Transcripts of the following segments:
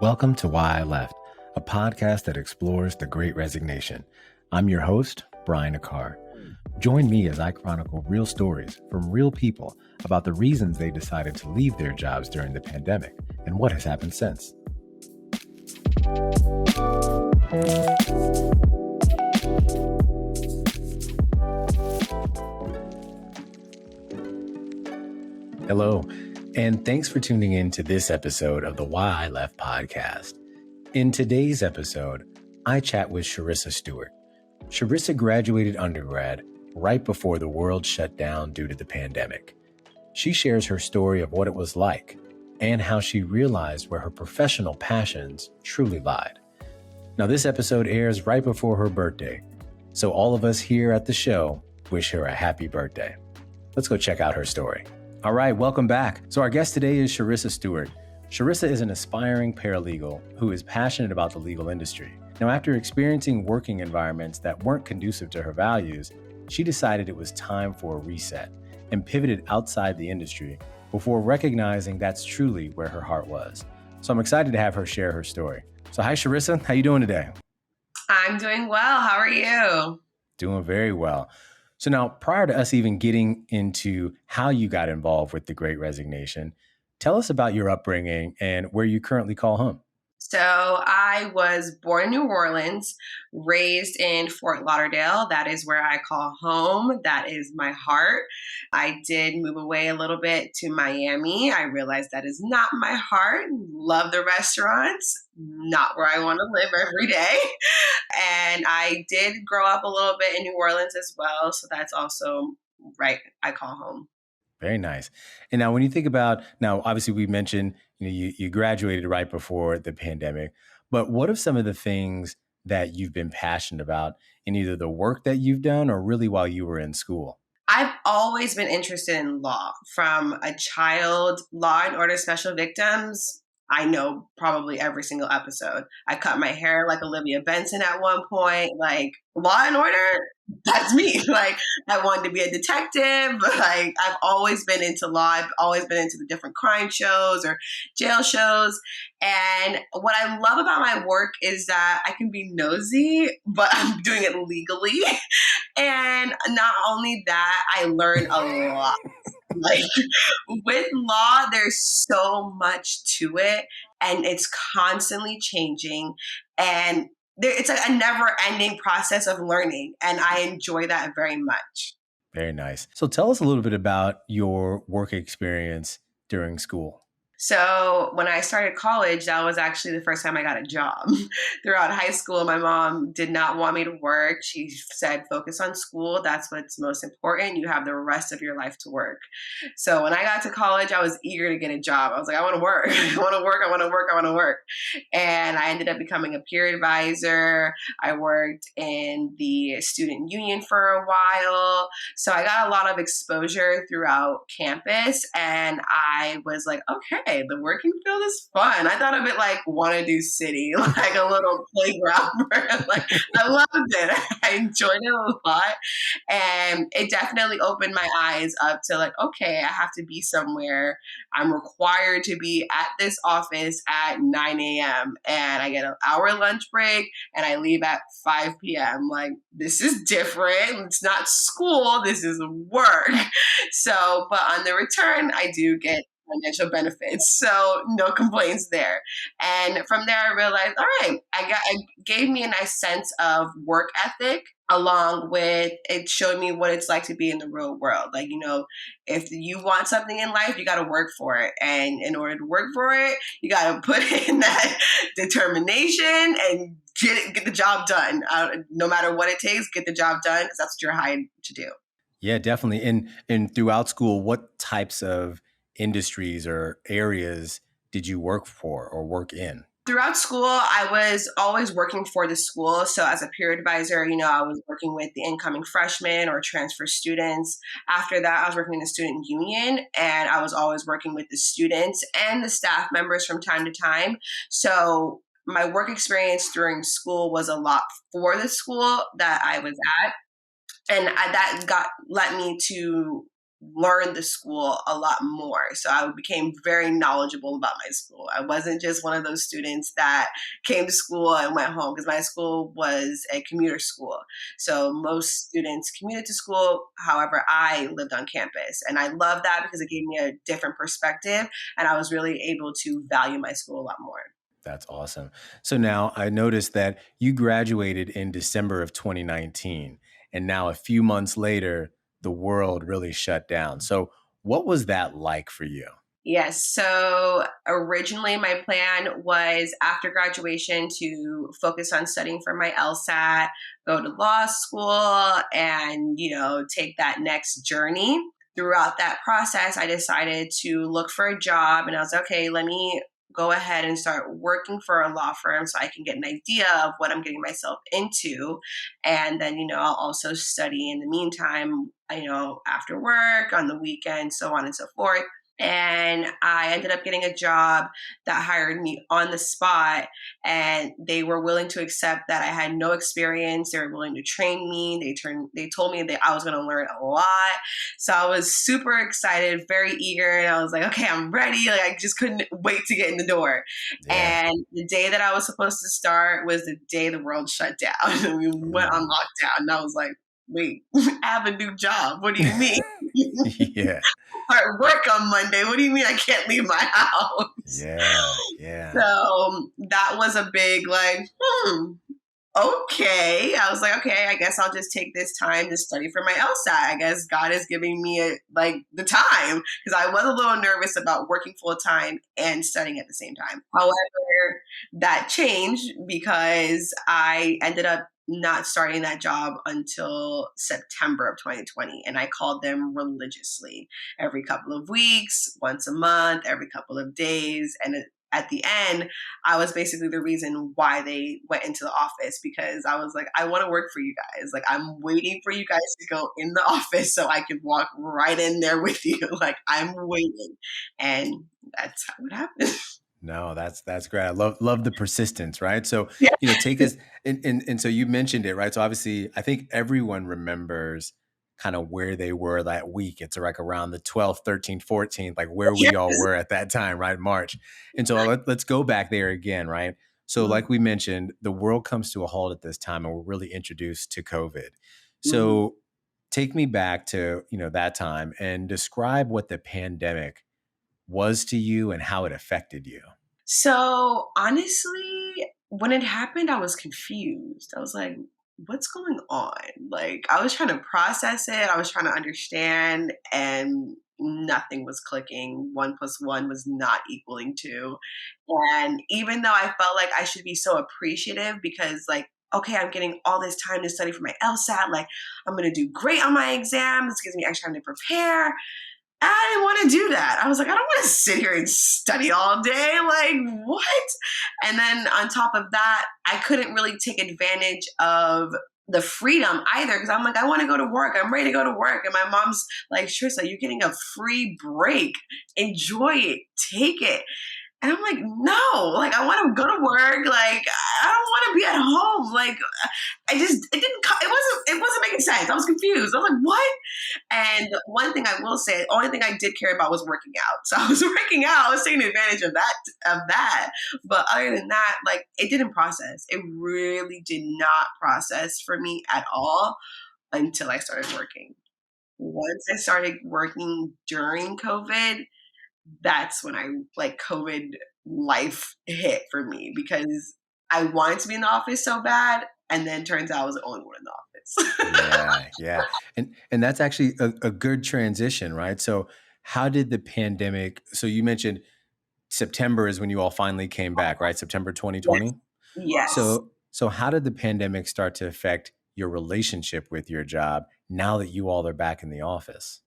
Welcome to Why I Left, a podcast that explores the Great Resignation. I'm your host, Brian Akar. Join me as I chronicle real stories from real people about the reasons they decided to leave their jobs during the pandemic and what has happened since. Hello, and thanks for tuning in to this episode of the Why I Left podcast. In today's episode, I chat with Charissa Stewart. Charissa graduated undergrad right before the world shut down due to the pandemic. She shares her story of what it was like and how she realized where her professional passions truly lied. Now, this episode airs right before her birthday, so all of us here at the show wish her a happy birthday. Let's go check out her story. All right, welcome back. So our guest today is Charissa Stewart. Charissa is an aspiring paralegal who is passionate about the legal industry. Now, after experiencing working environments that weren't conducive to her values, she decided it was time for a reset and pivoted outside the industry before recognizing that's truly where her heart was. So I'm excited to have her share her story. So hi, Charissa. How you doing today? I'm doing well. How are you? Doing very well. So now, prior to us even getting into how you got involved with the Great Resignation, tell us about your upbringing and where you currently call home. So I was born in New Orleans, raised in Fort Lauderdale. That is where I call home. That is my heart. I did move away a little bit to Miami. I realized that is not my heart. Love the restaurants, not where I want to live every day. And I did grow up a little bit in New Orleans as well. So that's also right. I call home. Very nice. And now when you think about, now obviously we mentioned, you graduated right before the pandemic, but what are some of the things that you've been passionate about in either the work that you've done or really while you were in school? I've always been interested in law. From a child, Law and Order Special Victims, I know probably every single episode. I cut my hair like Olivia Benson at one point. Like, Law and Order, that's me. Like, I wanted to be a detective. Like, I've always been into law. I've always been into the different crime shows or jail shows. And what I love about my work is that I can be nosy, but I'm doing it legally. And not only that, I learn a lot. Like, with law, there's so much to it, and it's constantly changing. And it's a never-ending process of learning, and I enjoy that very much. Very nice. So tell us a little bit about your work experience during school. So when I started college, that was actually the first time I got a job. Throughout high school, my mom did not want me to work. She said, focus on school. That's what's most important. You have the rest of your life to work. So when I got to college, I was eager to get a job. I was like, I want to work. I want to work. I want to work. I want to work. And I ended up becoming a peer advisor. I worked in the student union for a while. So I got a lot of exposure throughout campus. And I was like, okay, the working field is fun. I thought of it like Wanna-Do City, like a little playground. Like, I loved it. I enjoyed it a lot. And it definitely opened my eyes up to like, okay, I have to be somewhere. I'm required to be at this office at 9 a.m. and I get an hour lunch break and I leave at 5 p.m. Like, this is different. It's not school. This is work. So, but on the return, I do get financial benefits. So no complaints there. And from there, I realized, all right, it gave me a nice sense of work ethic, along with it showed me what it's like to be in the real world. Like, if you want something in life, you got to work for it. And in order to work for it, you got to put in that determination and get the job done. No matter what it takes, get the job done, because that's what you're hired to do. Yeah, definitely. And throughout school, what types of industries or areas did you work for or work in? Throughout school, I was always working for the school. So as a peer advisor, I was working with the incoming freshmen or transfer students. After that, I was working in the student union, and I was always working with the students and the staff members from time to time. So my work experience during school was a lot for the school that I was at. And that led me to learned the school a lot more. So I became very knowledgeable about my school. I wasn't just one of those students that came to school and went home, because my school was a commuter school. So most students commuted to school. However, I lived on campus, and I love that because it gave me a different perspective, and I was really able to value my school a lot more. That's awesome. So now I noticed that you graduated in December of 2019, and now a few months later, the world really shut down. So what was that like for you? Yes. So originally, my plan was after graduation to focus on studying for my LSAT, go to law school, and, take that next journey. Throughout that process, I decided to look for a job, and I was like, okay, let me go ahead and start working for a law firm so I can get an idea of what I'm getting myself into. And then, I'll also study in the meantime, after work, on the weekend, so on and so forth. And I ended up getting a job that hired me on the spot, and they were willing to accept that I had no experience. They were willing to train me. They told me that I was going to learn a lot. So I was super excited, very eager, and I was like, okay, I'm ready. Like, I just couldn't wait to get in the door. Yeah. And the day that I was supposed to start was the day the world shut down. And we went on lockdown, and I was like, wait, I have a new job. What do you mean? Yeah. Start work on Monday. What do you mean I can't leave my house? Yeah. Yeah. So that was a big okay. I was like, okay, I guess I'll just take this time to study for my LSAT. I guess God is giving me the time, because I was a little nervous about working full time and studying at the same time. However, that changed because I ended up not starting that job until September of 2020. And I called them religiously every couple of weeks, once a month, every couple of days. And at the end, I was basically the reason why they went into the office, because I was like, I want to work for you guys. Like, I'm waiting for you guys to go in the office so I can walk right in there with you. Like, I'm waiting. And that's how it happened. No, that's great. I love the persistence, right? So, Yeah. take us and so you mentioned it, right? So obviously, I think everyone remembers kind of where they were that week. It's like around the 12th, 13th, 14th, like where we all Yes. were at that time, right? March. And so let's go back there again, right? So like we mentioned, the world comes to a halt at this time, and we're really introduced to COVID. Mhm. So take me back to, that time and describe what the pandemic was to you and how it affected you. So honestly, when it happened, I was confused. I was like, what's going on? Like, I was trying to process it, I was trying to understand, and nothing was clicking. One plus one was not equaling two. And even though I felt like I should be so appreciative because, like, okay, I'm getting all this time to study for my LSAT, like, I'm gonna do great on my exam, this gives me extra time to prepare. I didn't want to do that. I was like, I don't want to sit here and study all day. Like, what? And then on top of that, I couldn't really take advantage of the freedom either, because I'm like, I want to go to work. I'm ready to go to work. And my mom's like, Charissa, you're getting a free break. Enjoy it. Take it. And I'm like, no, like, I want to go to work. Like, I don't want to be at home. Like, it wasn't making sense. I was confused. I was like, what? And one thing I will say, the only thing I did care about was working out. So I was working out. I was taking advantage of that. But other than that, like, it didn't process. It really did not process for me at all until I started working. Once I started working during COVID, that's when COVID life hit for me, because I wanted to be in the office so bad. And then turns out I was the only one in the office. Yeah, yeah. And that's actually a good transition, right? So how did the pandemic, so you mentioned September is when you all finally came back, right? September Yes. 2020. Yes. So how did the pandemic start to affect your relationship with your job now that you all are back in the office?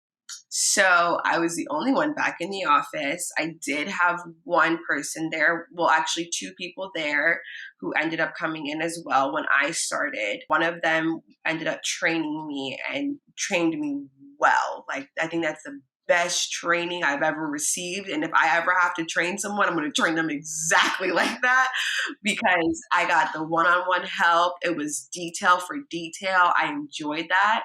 So I was the only one back in the office. I did have one person there, well, actually, two people there who ended up coming in as well when I started. One of them ended up training me and trained me well. Like, I think that's the best training I've ever received. And if I ever have to train someone, I'm going to train them exactly like that, because I got the one on one help. It was detail for detail. I enjoyed that.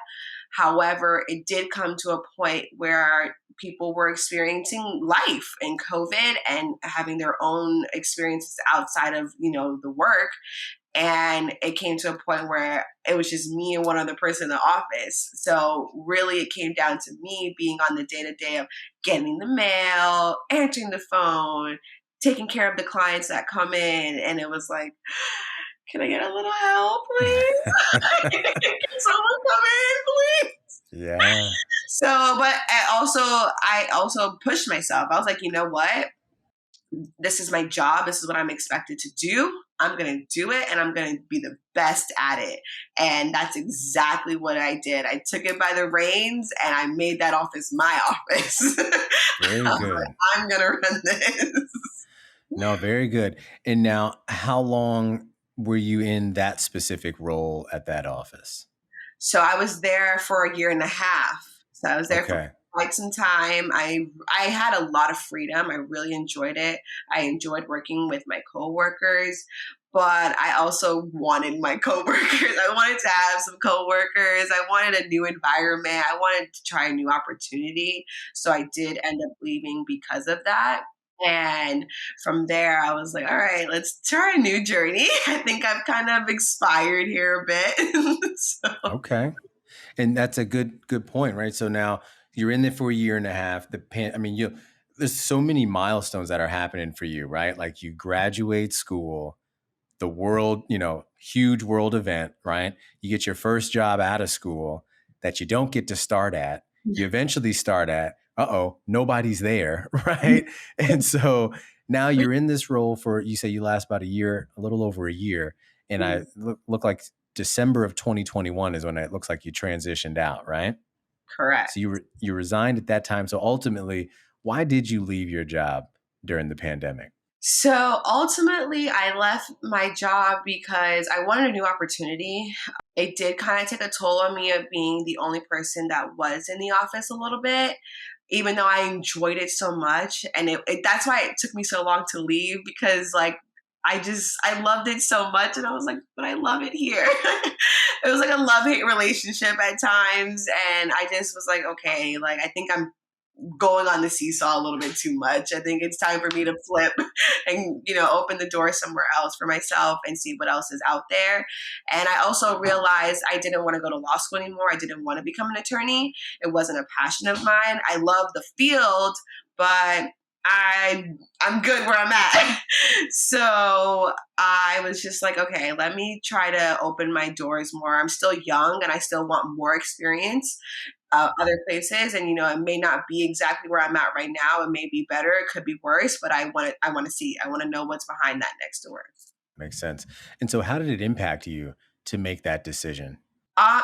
However, it did come to a point where people were experiencing life and COVID and having their own experiences outside of, the work. And it came to a point where it was just me and one other person in the office. So really it came down to me being on the day-to-day of getting the mail, answering the phone, taking care of the clients that come in. And it was like, can I get a little help, please? Can someone come in, please? Yeah. So, but I also pushed myself. I was like, you know what? This is my job. This is what I'm expected to do. I'm going to do it and I'm going to be the best at it. And that's exactly what I did. I took it by the reins and I made that office my office. Very good. Like, I'm going to run this. No, very good. And now, how long were you in that specific role at that office? So I was there for a year and a half. So I was there Okay. for quite some time. I had a lot of freedom. I really enjoyed it. I enjoyed working with my coworkers, but I also wanted my coworkers. I wanted to have some coworkers. I wanted a new environment. I wanted to try a new opportunity. So I did end up leaving because of that. And from there, I was like, all right, let's try a new journey. I think I've kind of expired here a bit. So. Okay. And that's a good point, right? So now you're in there for a year and a half. There's so many milestones that are happening for you, right? Like you graduate school, the world, huge world event, right? You get your first job out of school that you don't get to start at. You eventually start at, nobody's there, right? And so now you're in this role for, you say you last about a year, a little over a year. And I look like December of 2021 is when it looks like you transitioned out, right? Correct. So you resigned at that time. So ultimately, why did you leave your job during the pandemic? So ultimately, I left my job because I wanted a new opportunity. It did kind of take a toll on me of being the only person that was in the office a little bit, even though I enjoyed it so much. And that's why it took me so long to leave, because I loved it so much. And I was like, but I love it here. It was like a love-hate relationship at times. And I just was like, okay, like, I think I'm going on the seesaw a little bit too much. I think it's time for me to flip and, open the door somewhere else for myself and see what else is out there. And I also realized I didn't want to go to law school anymore. I didn't want to become an attorney. It wasn't a passion of mine. I love the field, but I'm good where I'm at. So I was just like, okay, let me try to open my doors more. I'm still young and I still want more experience. Other places, and it may not be exactly where I'm at right now. It may be better, it could be worse, but I want to see. I want to know what's behind that next door. Makes sense. And so, how did it impact you to make that decision?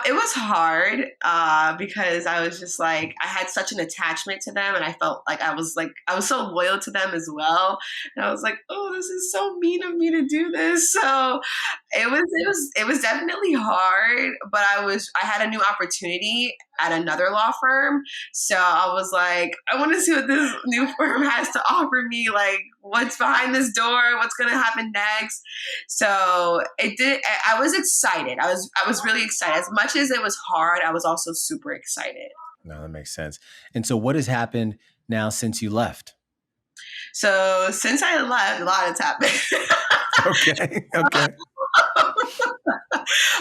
It was hard because I was just like, I had such an attachment to them, and I felt like I was so loyal to them as well. And I was like, oh, this is so mean of me to do this. So it was definitely hard, but I had a new opportunity at another law firm. So I was like, I want to see what this new firm has to offer me. Like, what's behind this door? What's going to happen next? So I was excited. I was really excited. As much as it was hard, I was also super excited. No, that makes sense. And so what has happened now since you left? So since I left, a lot has happened. Okay.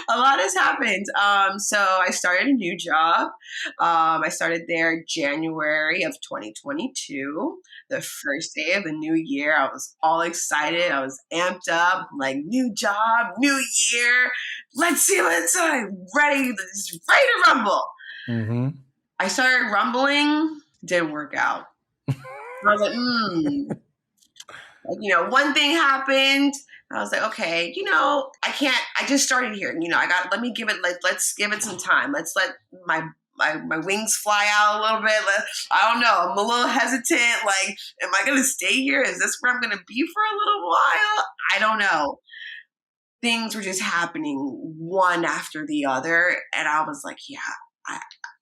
A lot has happened. So I started a new job. I started there January of 2022, the first day of the new year. I was all excited. I was amped up, like, new job, new year. Let's see what's ready to rumble. Mm-hmm. I started rumbling, didn't work out. I was like, one thing happened. I was like, okay, I just started here. Let's give it some time. Let's let my wings fly out a little bit. I don't know. I'm a little hesitant. Like, am I going to stay here? Is this where I'm going to be for a little while? I don't know. Things were just happening one after the other. And I was like, yeah,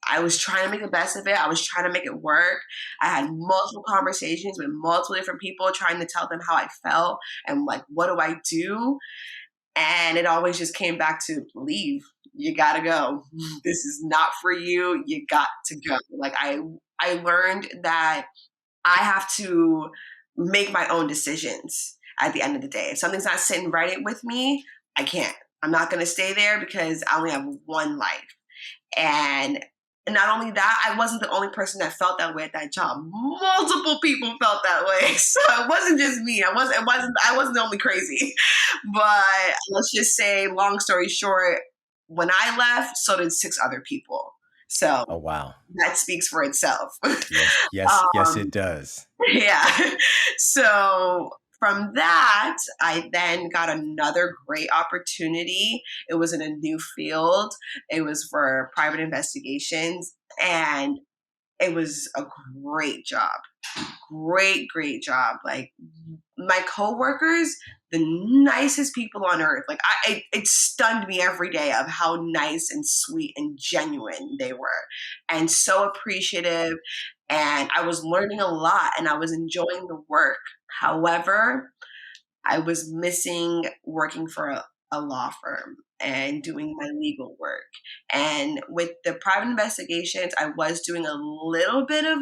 I was trying to make the best of it. I was trying to make it work. I had multiple conversations with multiple different people trying to tell them how I felt and, like, what do I do? And it always just came back to leave. You gotta go. This is not for you. You got to go. Like I learned that I have to make my own decisions at the end of the day. If something's not sitting right with me, I can't. I'm not going to stay there because I only have one life. And not only that, I wasn't the only person that felt that way at that job. Multiple people felt that way. So it wasn't just me. I wasn't the only crazy. But let's just say, long story short, when I left, so did 6 other people. So Oh, wow. that speaks for itself. Yes, it does. Yeah. So from that, I then got another great opportunity. It was in a new field. It was for private investigations, and it was a great job. Great job. Like, my coworkers, the nicest people on earth. Like, it stunned me every day of how nice and sweet and genuine they were, and so appreciative. And I was learning a lot, and I was enjoying the work. However, I was missing working for a law firm and doing my legal work. And with the private investigations, I was doing a little bit of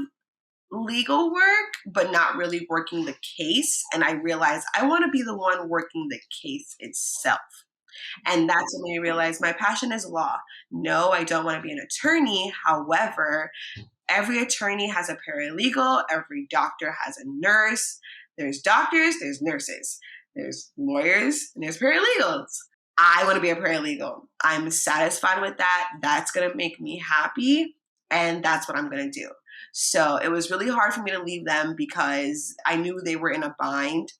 legal work, but not really working the case. And I realized I want to be the one working the case itself. And that's when I realized my passion is law. No, I don't want to be an attorney. However, every attorney has a paralegal, every doctor has a nurse. There's doctors, there's nurses, there's lawyers, and there's paralegals. I want to be a paralegal. I'm satisfied with that. That's going to make me happy. And that's what I'm going to do. So it was really hard for me to leave them because I knew they were in a bind.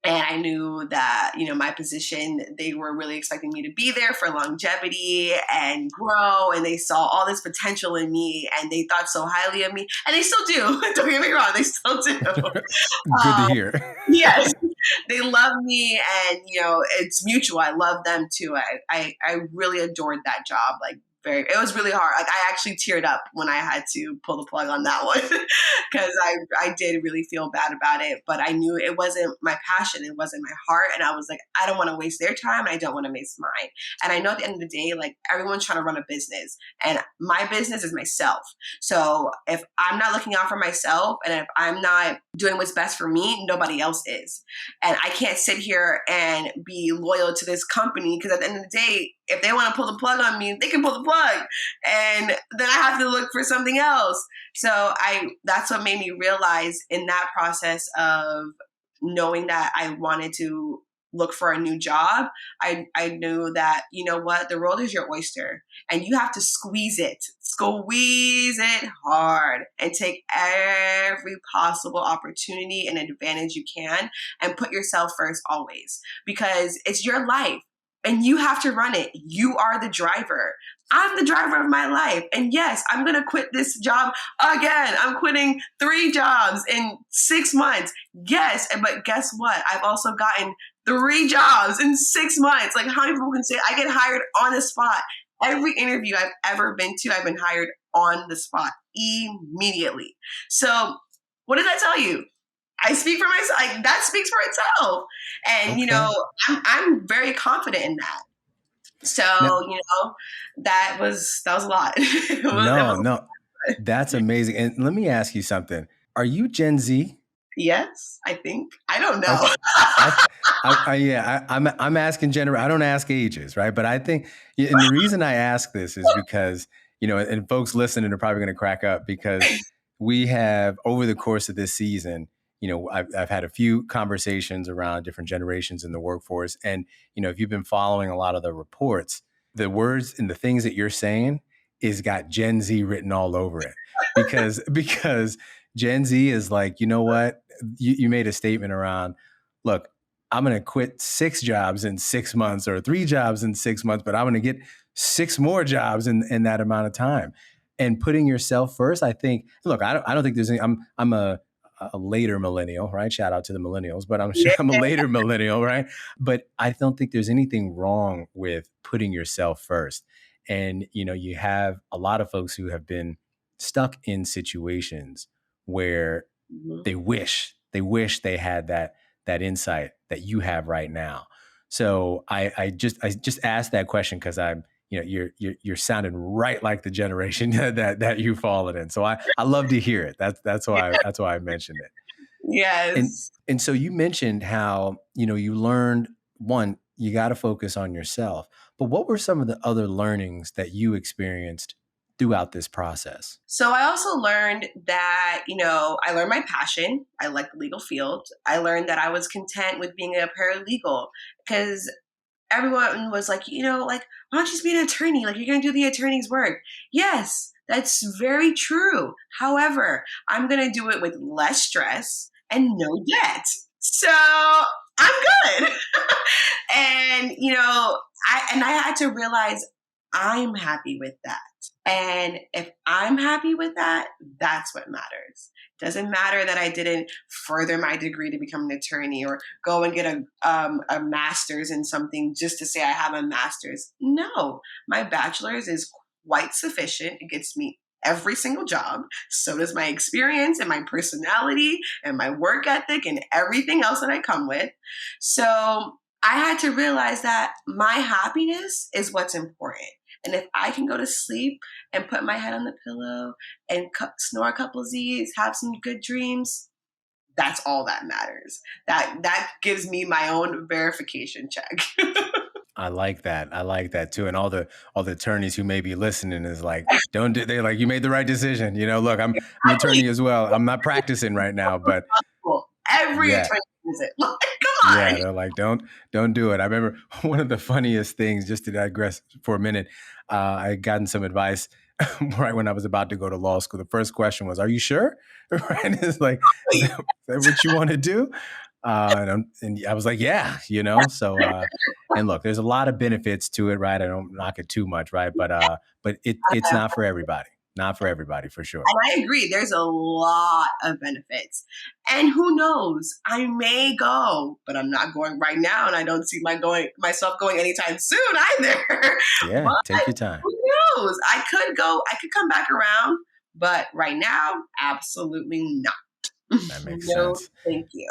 And I knew that, my position, they were really expecting me to be there for longevity and grow. And they saw all this potential in me, and they thought so highly of me. And they still do. Don't get me wrong. They still do. Good to hear. Yes. They love me, and, it's mutual. I love them too. I really adored that job. Like, it was really hard. Like, I actually teared up when I had to pull the plug on that one because I did really feel bad about it, but I knew it wasn't my passion. It wasn't my heart. And I was like, I don't want to waste their time, and I don't want to waste mine. And I know at the end of the day, like, everyone's trying to run a business, and my business is myself. So if I'm not looking out for myself, and if I'm not doing what's best for me, nobody else is. And I can't sit here and be loyal to this company, because at the end of the day, if they want to pull the plug on me, they can pull the plug. And then I have to look for something else. So that's what made me realize in that process of knowing that I wanted to look for a new job. I knew that, the world is your oyster, and you have to squeeze it hard, and take every possible opportunity and advantage you can, and put yourself first always, because it's your life. And you have to run it. You are the driver. I'm the driver of my life. And yes, I'm going to quit this job again. I'm quitting 3 jobs in 6 months. Yes, but guess what? I've also gotten 3 jobs in 6 months. Like, how many people can say I get hired on the spot? Every interview I've ever been to, I've been hired on the spot immediately. So what does that tell you? I speak for myself. Like, that speaks for itself. And, Okay. I'm very confident in that. So, that was a lot. No, that's amazing. And let me ask you something. Are you Gen Z? Yes, I think. I don't know. Okay. I'm asking I don't ask ages, right? But I think, and the reason I ask this is because, and folks listening are probably going to crack up, because we have, over the course of this season, I've had a few conversations around different generations in the workforce. And, if you've been following a lot of the reports, the words and the things that you're saying is got Gen Z written all over it, because Gen Z is like, you know what? You made a statement around, look, I'm going to quit 6 jobs in 6 months, or 3 jobs in 6 months, but I'm going to get 6 more jobs in that amount of time. And putting yourself first, I think, look, I don't think there's any, I'm a later millennial, right? Shout out to the millennials, but I'm a later millennial, right? But I don't think there's anything wrong with putting yourself first. And, you have a lot of folks who have been stuck in situations where Mhm. they wish they had that insight that you have right now. So I just asked that question because I'm, you're sounding right like the generation that you've fallen in. So I love to hear it. That's why I mentioned it. And Yes. and so you mentioned how, you learned, one, you got to focus on yourself. But what were some of the other learnings that you experienced throughout this process? So I also learned that, I learned my passion. I like the legal field. I learned that I was content with being a paralegal because everyone was like, why don't you just be an attorney? Like, you're going to do the attorney's work. Yes, that's very true. However, I'm going to do it with less stress and no debt. So I'm good. And, I had to realize I'm happy with that. And if I'm happy with that, that's what matters. Doesn't matter that I didn't further my degree to become an attorney or go and get a master's in something just to say I have a master's. No, my bachelor's is quite sufficient. It gets me every single job. So does my experience and my personality and my work ethic and everything else that I come with. So I had to realize that my happiness is what's important. And if I can go to sleep and put my head on the pillow and snore a couple Z's, have some good dreams, that's all that matters. That gives me my own verification check. I like that. I like that too. And all the attorneys who may be listening is like, don't do. They're like, you made the right decision. Look, I'm an attorney as well. I'm not practicing right now, but Every yeah. attorney does it. Like, come on. Yeah, they're like, don't do it. I remember one of the funniest things, just to digress for a minute, I had gotten some advice right when I was about to go to law school. The first question was, "Are you sure?" Right? It's like, is that what you want to do? And I was like, yeah, So, and look, there's a lot of benefits to it, right? I don't knock it too much, right? But it's not for everybody. Not for everybody, for sure. And I agree. There's a lot of benefits. And who knows? I may go, but I'm not going right now. And I don't see myself going anytime soon either. Yeah, But take your time. who knows? I could go. I could come back around. But right now, absolutely not. That makes No, sense. thank you.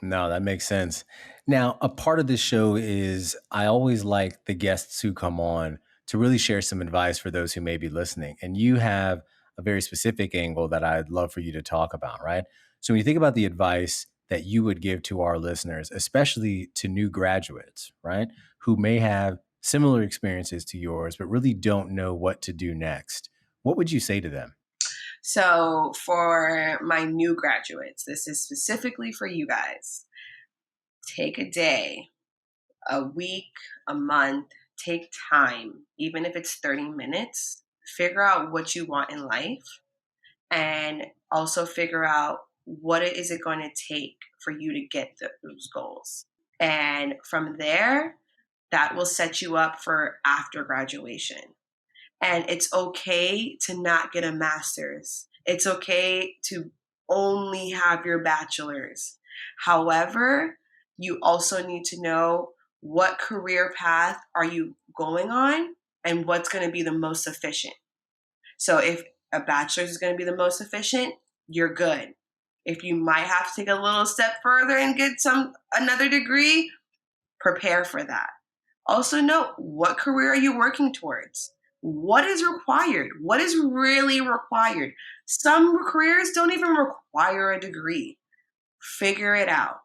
No, that makes sense. Now, a part of this show is I always like the guests who come on to really share some advice for those who may be listening. And you have a very specific angle that I'd love for you to talk about, right? So when you think about the advice that you would give to our listeners, especially to new graduates, right, who may have similar experiences to yours, but really don't know what to do next, what would you say to them? So for my new graduates, this is specifically for you guys. Take a day, a week, a month, take time, even if it's 30 minutes, figure out what you want in life and also figure out what is it going to take for you to get those goals. And from there, that will set you up for after graduation. And it's okay to not get a master's. It's okay to only have your bachelor's. However, you also need to know what career path are you going on and what's going to be the most efficient. So if a bachelor's is going to be the most efficient, you're good. If you might have to take a little step further and get another degree, prepare for that. Also note, what career are you working towards? What is required? What is really required? Some careers don't even require a degree. Figure it out.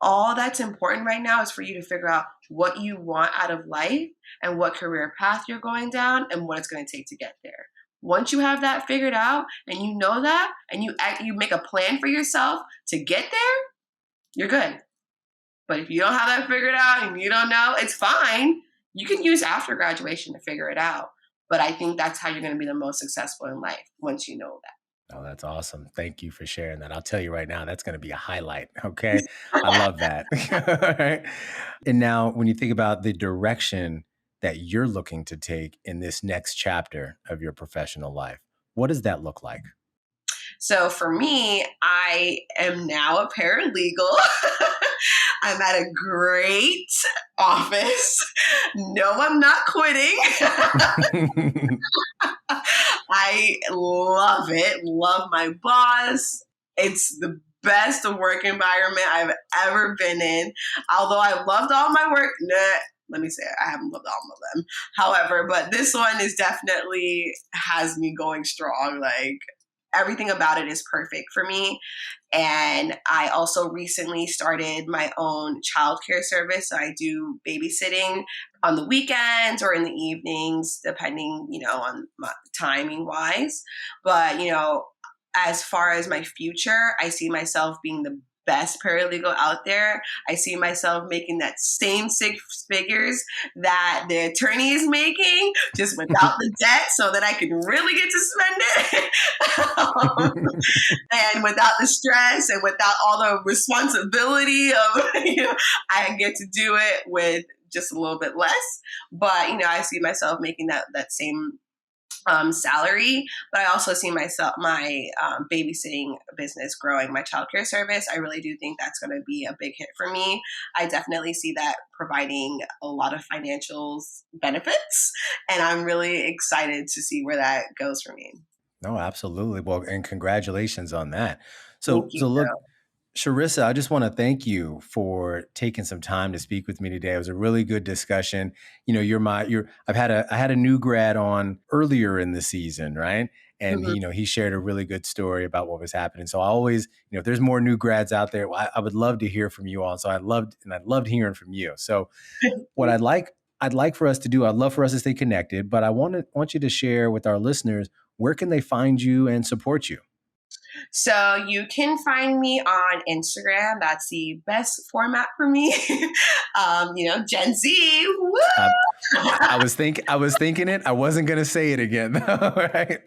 All that's important right now is for you to figure out what you want out of life and what career path you're going down and what it's going to take to get there. Once you have that figured out and you know that and you make a plan for yourself to get there, you're good. But if you don't have that figured out and you don't know, it's fine. You can use after graduation to figure it out. But I think that's how you're going to be the most successful in life once you know that. Oh, that's awesome. Thank you for sharing that. I'll tell you right now, that's going to be a highlight. Okay. I love that. All right. And now, when you think about the direction that you're looking to take in this next chapter of your professional life, what does that look like? So for me, I am now a paralegal. I'm at a great office. No, I'm not quitting. I love it. Love my boss. It's the best work environment I've ever been in. Although I loved all my work, let me say it, I haven't loved all of them. However, but this one is definitely has me going strong. Like everything about it is perfect for me. And I also recently started my own childcare service. So I do babysitting on the weekends or in the evenings, depending, on my timing wise. But, as far as my future, I see myself being the best paralegal out there. I see myself making that same 6 figures that the attorney is making, just without the debt, so that I can really get to spend it. And without the stress and without all the responsibility of, I get to do it with just a little bit less. But, I see myself making that same salary, but I also see my babysitting business growing, my childcare service. I really do think that's going to be a big hit for me. I definitely see that providing a lot of financial benefits, and I'm really excited to see where that goes for me. No, absolutely. Well, and congratulations on that. Thank you, Look, Charissa, I just want to thank you for taking some time to speak with me today. It was a really good discussion. I had a new grad on earlier in the season, right? And he shared a really good story about what was happening. So I always, if there's more new grads out there, I would love to hear from you all. So I loved hearing from you. So what I'd like for us to do, I'd love for us to stay connected, but I want you to share with our listeners, where can they find you and support you? So you can find me on Instagram. That's the best format for me. Gen Z. Woo! I was thinking it. I wasn't going to say it again. Right?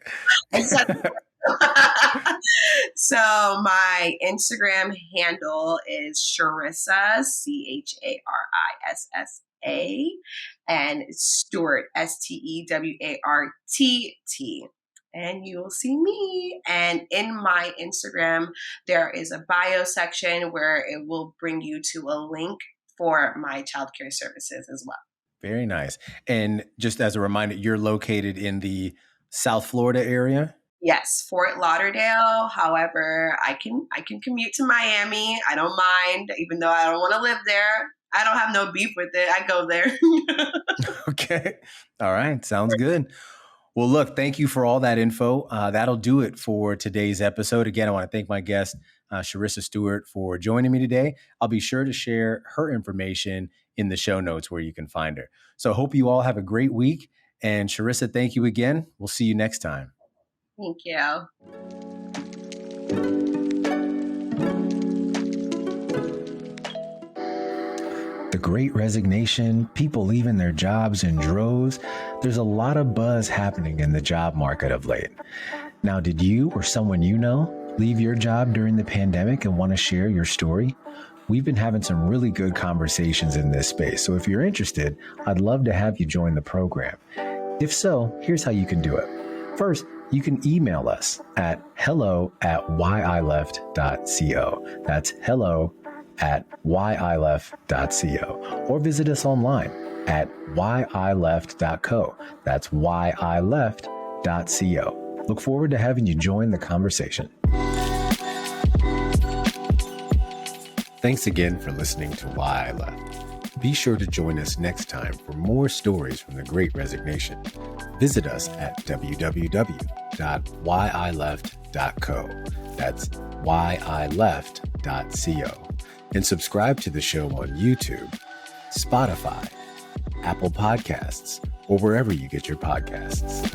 So my Instagram handle is Charissa, Charissa, and Stewart, Stewart. And you will see me. And in my Instagram, there is a bio section where it will bring you to a link for my childcare services as well. Very nice. And just as a reminder, you're located in the South Florida area? Yes, Fort Lauderdale. However, I can commute to Miami. I don't mind, even though I don't want to live there. I don't have no beef with it. I go there. Okay. All right. Sounds good. Well, look, thank you for all that info. That'll do it for today's episode. Again, I want to thank my guest, Charissa Stewart, for joining me today. I'll be sure to share her information in the show notes where you can find her. So hope you all have a great week. And Charissa, thank you again. We'll see you next time. Thank you. The Great Resignation, people leaving their jobs in droves. There's a lot of buzz happening in the job market of late. Now, did you or someone you know leave your job during the pandemic and want to share your story? We've been having some really good conversations in this space, so if you're interested, I'd love to have you join the program. If so, here's how you can do it. First, you can email us at hello@whyleft.co. That's hello@whyleft.co, or visit us online at whyleft.co. That's whyleft.co. Look forward to having you join the conversation. Thanks again for listening to Why I Left. Be sure to join us next time for more stories from the Great Resignation. Visit us at www.whyleft.co. That's whyleft.co. And subscribe to the show on YouTube, Spotify, Apple Podcasts, or wherever you get your podcasts.